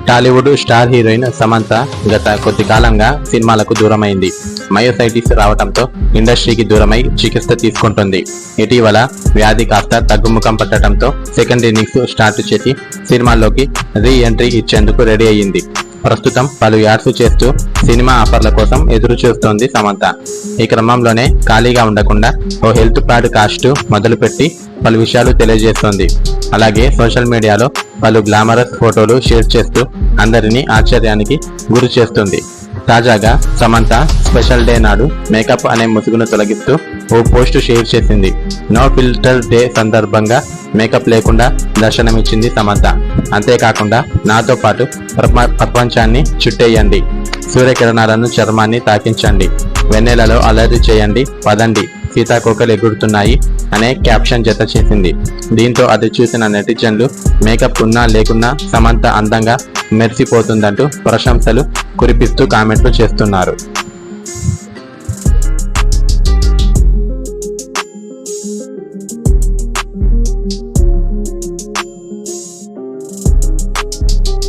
Tollywood star heroine Samantha గత కొద్ది కాలంగా సినిమాలకు దూరమైంది. మయోసైటిస్ రావడంతో ఇండస్ట్రీకి దూరమై చికిత్స తీసుకుంటుంది. ఇటీవల వ్యాధి కాస్త తగ్గుముఖం పట్టడంతో సెకండ్ ఇన్నింగ్స్ స్టార్ట్ చేసి సినిమాల్లోకి రీ ఎంట్రీ ఇచ్చేందుకు రెడీ అయ్యింది. ప్రస్తుతం పలు యాడ్స్ చేస్తూ సినిమా ఆఫర్ల కోసం ఎదురు చూస్తోంది సమంత. ఈ క్రమంలోనే ఖాళీగా ఉండకుండా ఓ హెల్త్ ప్యాడ్ కాస్ట్ మొదలుపెట్టి పలు విషయాలు తెలియజేస్తోంది. అలాగే సోషల్ మీడియాలో పలు గ్లామరస్ ఫోటోలు షేర్ చేస్తూ అందరినీ ఆశ్చర్యానికి గురి చేస్తుంది. తాజాగా సమంత స్పెషల్ డే నాడు మేకప్ అనే ముసుగును తొలగిస్తూ ఓ పోస్ట్ షేర్ చేసింది. నో ఫిల్టర్ డే సందర్భంగా మేకప్ లేకుండా దర్శనమిచ్చింది సమంత. అంతేకాకుండా నాతో పాటు ప్రపంచాన్ని చుట్టేయండి, సూర్యకిరణాలను చర్మాన్ని తాకించండి, వెన్నెలలో అలర్జీ చేయండి, పదండి, సీతాకోకలు ఎగురుతున్నాయి అనే క్యాప్షన్ జత చేసింది. దీంతో అది చూసిన నెటిజన్లు మేకప్ ఉన్నా లేకున్నా సమంత అందంగా మెరిసిపోతుందంటూ ప్రశంసలు కురిపిస్తూ కామెంట్లు చేస్తున్నారు.